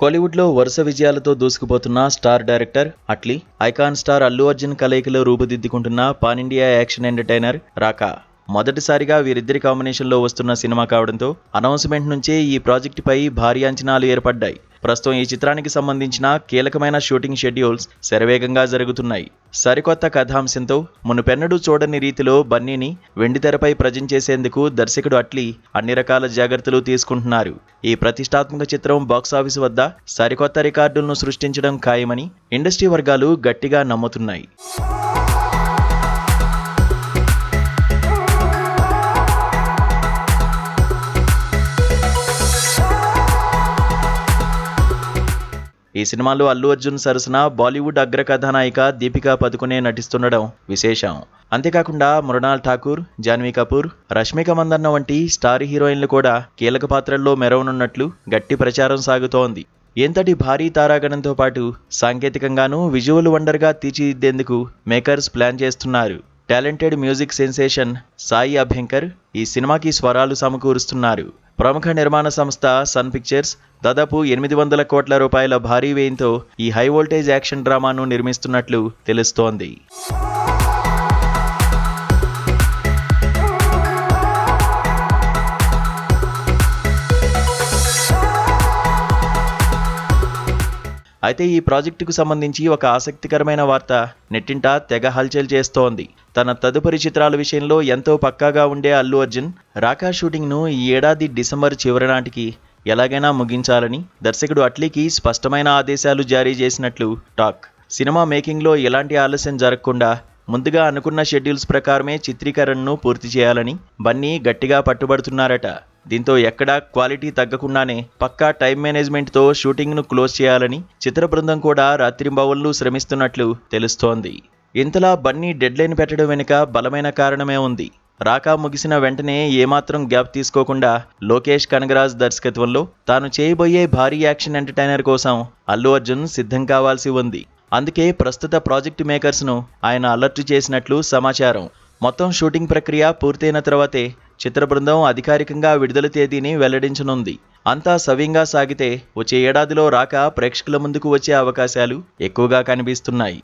కోలీవుడ్లో వరుస విజయాలతో దూసుకుపోతున్న star director Atlee, icon star Allu Arjun కలయికలో రూపుదిద్దుకుంటున్న పాన్ ఇండియా యాక్షన్ ఎంటర్టైనర్ రాకా. మొదటిసారిగా వీరిద్దరి కాంబినేషన్లో వస్తున్న సినిమా కావడంతో అనౌన్స్మెంట్ నుంచే ఈ ప్రాజెక్టుపై భారీ అంచనాలు ఏర్పడ్డాయి. ప్రస్తుతం ఈ చిత్రానికి సంబంధించిన కీలకమైన షూటింగ్ షెడ్యూల్స్ శరవేగంగా జరుగుతున్నాయి. సరికొత్త కథాంశంతో మునుపెన్నడూ చూడని రీతిలో బన్నీని వెండితెరపై ప్రజెంట్ చేసేందుకు దర్శకుడు అట్లీ అన్ని రకాల జాగ్రత్తలు తీసుకుంటున్నారు. ఈ ప్రతిష్టాత్మక చిత్రం బాక్సాఫీసు వద్ద సరికొత్త రికార్డులను సృష్టించడం ఖాయమని ఇండస్ట్రీ వర్గాలు గట్టిగా నమ్ముతున్నాయి. ఈ సినిమాలో అల్లు అర్జున్ సరసన బాలీవుడ్ అగ్ర కథానాయిక దీపికా పదుకునే నటిస్తుండడం విశేషం. అంతేకాకుండా మృణాల్ ఠాకూర్, జాన్వీ కపూర్, రష్మిక మందన్న వంటి స్టార్ హీరోయిన్లు కూడా కీలక పాత్రల్లో మెరవనున్నట్లు గట్టి ప్రచారం సాగుతోంది. ఎంతటి భారీ తారాగణంతో పాటు సాంకేతికంగానూ విజువల్ వండర్గా తీర్చిదిద్దేందుకు మేకర్స్ ప్లాన్ చేస్తున్నారు. Talented music sensation Sai Abhyankar ఈ సినిమాకి స్వరాలు సమకూరుస్తున్నారు. ప్రముఖ నిర్మాణ సంస్థ సన్ పిక్చర్స్ దాదాపు 800 కోట్ల రూపాయల భారీ వ్యయంతో ఈ హై వోల్టేజ్ యాక్షన్ డ్రామాను నిర్మిస్తున్నట్లు తెలుస్తోంది. అయితే ఈ ప్రాజెక్టుకు సంబంధించి ఒక ఆసక్తికరమైన వార్త నెట్టింట తెగ హల్చల్ చేస్తోంది. తన తదుపరి చిత్రాల విషయంలో ఎంతో పక్కాగా ఉండే అల్లు అర్జున్ రాకా షూటింగ్ను ఈ ఏడాది డిసెంబర్ చివరి నాటికి ఎలాగైనా ముగించాలని దర్శకుడు అట్లీకి స్పష్టమైన ఆదేశాలు జారీ చేసినట్లు టాక్. సినిమా మేకింగ్లో ఎలాంటి ఆలస్యం జరగకుండా ముందుగా అనుకున్న షెడ్యూల్స్ ప్రకారమే చిత్రీకరణను పూర్తి చేయాలని బన్నీ గట్టిగా పట్టుబడుతున్నారట. దీంతో ఎక్కడా క్వాలిటీ తగ్గకుండానే పక్కా టైం మేనేజ్మెంట్తో షూటింగ్ను క్లోజ్ చేయాలని చిత్ర బృందం కూడా రాత్రింబవళ్లు శ్రమిస్తున్నట్లు తెలుస్తోంది. ఇంతలా బన్నీ డెడ్లైన్ పెట్టడం వెనుక బలమైన కారణమే ఉంది. రాకా ముగిసిన వెంటనే ఏమాత్రం గ్యాప్ తీసుకోకుండా లోకేష్ కనగరాజ్ దర్శకత్వంలో తాను చేయబోయే భారీ యాక్షన్ ఎంటర్టైనర్ కోసం అల్లు అర్జున్ సిద్ధం కావాల్సి ఉంది. అందుకే ప్రస్తుత ప్రాజెక్ట్ మేకర్స్ను ఆయన అలర్ట్ చేసినట్లు సమాచారం. మొత్తం షూటింగ్ ప్రక్రియ పూర్తయిన తర్వాతే చిత్ర బృందం అధికారికంగా విడుదల తేదీని వెల్లడించనుంది. అంతా సవ్యంగా సాగితే వచ్చే ఏడాదిలో రాకా ప్రేక్షకుల ముందుకు వచ్చే అవకాశాలు ఎక్కువగా కనిపిస్తున్నాయి.